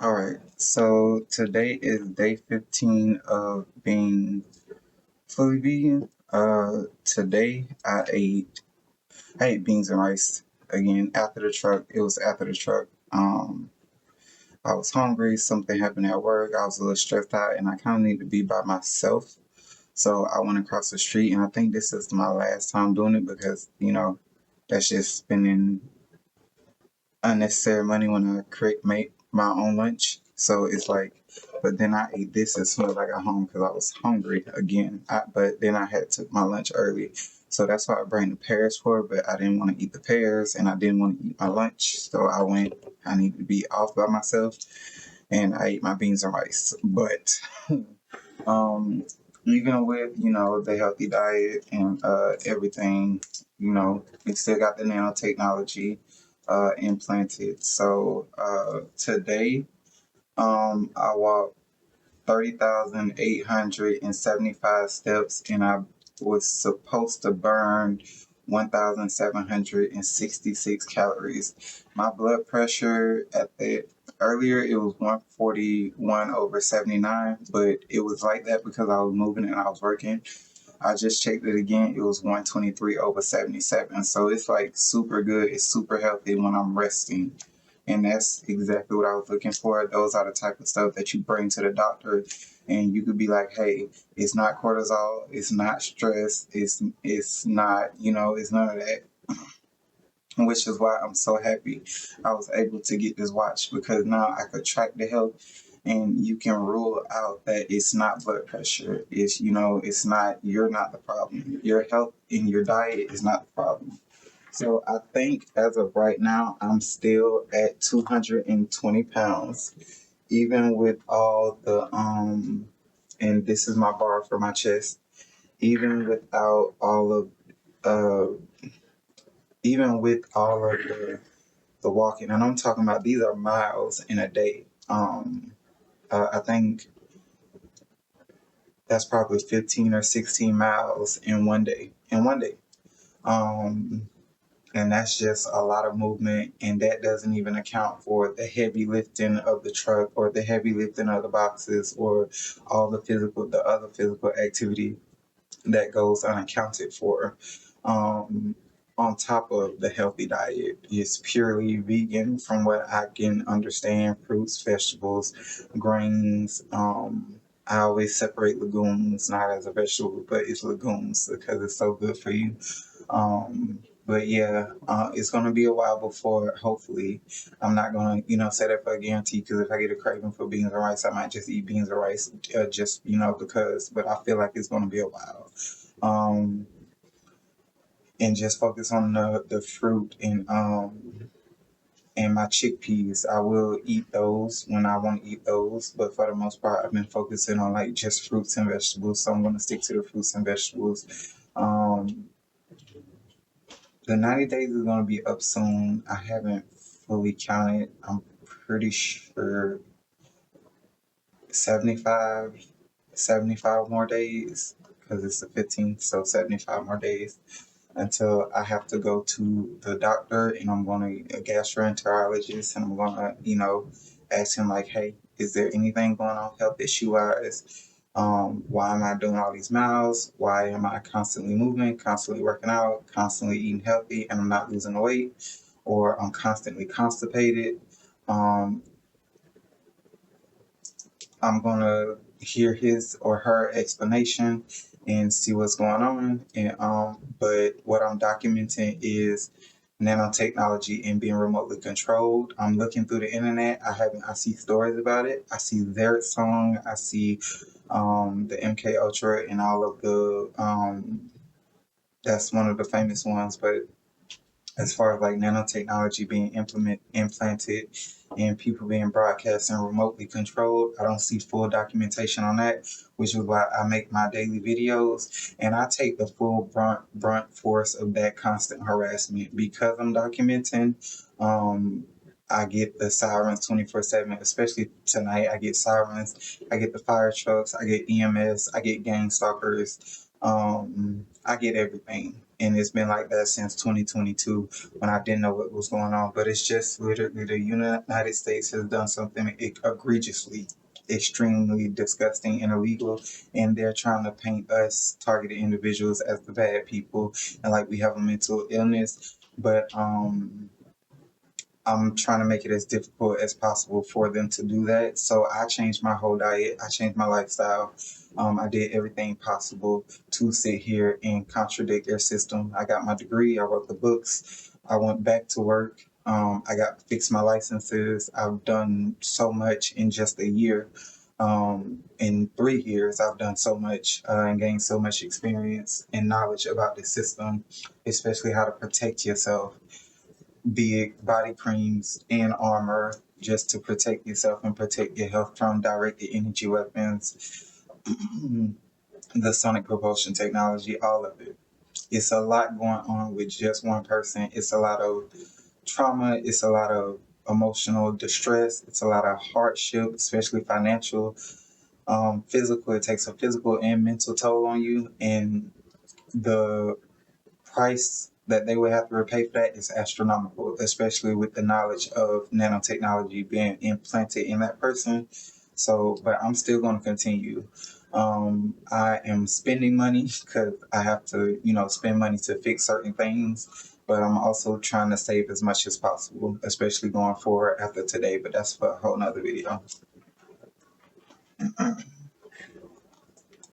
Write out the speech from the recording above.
All right, so today is day 15 of being fully vegan. Today I ate beans and rice again after the truck. It was after the truck. I was hungry. Something happened at work. I was a little stressed out, and I kind of need to be by myself. So I went across the street, and I think this is my last time doing it because that's just spending unnecessary money when I make my own lunch. So it's like, but then I ate this as soon as I got home because I was hungry again. But then I had took my lunch early. So that's why I bring the pears for, but I didn't want to eat the pears and I didn't want to eat my lunch. So I needed to be off by myself and I ate my beans and rice. But um, even with, the healthy diet and everything, we still got the nanotechnology implanted. So today, I walked 30,875 steps, and I was supposed to burn 1,766 calories. My blood pressure earlier it was 141/79, but it was like that because I was moving and I was working. I just checked it again. It was 123/77. So it's like super good. It's super healthy when I'm resting. And that's exactly what I was looking for. Those are the type of stuff that you bring to the doctor and you could be like, hey, it's not cortisol, it's not stress, it's not, it's none of that. Which is why I'm so happy I was able to get this watch because now I could track the health and you can rule out that it's not blood pressure. It's not, you're not the problem. Your health and your diet is not the problem. So I think as of right now, I'm still at 220 pounds, even with all and this is my bar for my chest, even without all of, uh, even with all of the walking, and I'm talking about these are miles in a day. I think that's probably 15 or 16 miles in one day. Um, and that's just a lot of movement, and that doesn't even account for the heavy lifting of the truck or the heavy lifting of the boxes or all the other physical activity that goes unaccounted for. Um, on top of the healthy diet, it's purely vegan from what I can understand: fruits, vegetables, grains. I always separate legumes, not as a vegetable, but it's legumes because it's so good for you. But yeah, it's gonna be a while before. Hopefully, I'm not gonna, say that for a guarantee. Because if I get a craving for beans and rice, I might just eat beans and rice, just because. But I feel like it's gonna be a while. Um, and just focus on the fruit and my chickpeas. I will eat those when I want to eat those, but for the most part, I've been focusing on like just fruits and vegetables. So I'm gonna stick to the fruits and vegetables. Um, The 90 days is going to be up soon. I haven't fully counted. I'm pretty sure 75, 75 more days because it's the 15th, so 75 more days until I have to go to the doctor and I'm going to a gastroenterologist and I'm going to, ask him like, hey, is there anything going on health issue wise? Why am I doing all these miles? Why am I constantly moving, constantly working out, constantly eating healthy, and I'm not losing weight? Or I'm constantly constipated. Um, I'm going to hear his or her explanation and see what's going on. But what I'm documenting is nanotechnology and being remotely controlled. I'm looking through the internet. I see stories about it. I see their song. I see the MK Ultra and all of the that's one of the famous ones. But as far as like nanotechnology being implanted and people being broadcast and remotely controlled, I don't see full documentation on that, which is why I make my daily videos and I take the full brunt force of that constant harassment because I'm documenting. I get the sirens 24/7, especially tonight. I get sirens, I get the fire trucks, I get EMS, I get gang stalkers, I get everything. and it's been like that since 2022 when I didn't know what was going on. But it's just literally the United States has done something egregiously, extremely disgusting and illegal, and they're trying to paint us targeted individuals as the bad people and like we have a mental illness. But I'm trying to make it as difficult as possible for them to do that. So I changed my whole diet. I changed my lifestyle. I did everything possible to sit here and contradict their system. I got my degree. I wrote the books. I went back to work. I got fixed my licenses. I've done so much in just a year. In 3 years, I've done so much and gained so much experience and knowledge about the system, especially how to protect yourself, be it body creams and armor just to protect yourself and protect your health from directed energy weapons, the sonic propulsion technology, all of it. It's a lot going on with just one person. It's a lot of trauma. It's a lot of emotional distress. It's a lot of hardship, especially financial, physical. It takes a physical and mental toll on you. And the price that they would have to repay for that is astronomical, especially with the knowledge of nanotechnology being implanted in that person. So, but I'm still going to continue. I am spending money because I have to, spend money to fix certain things. But I'm also trying to save as much as possible, especially going forward after today. But that's for a whole nother video.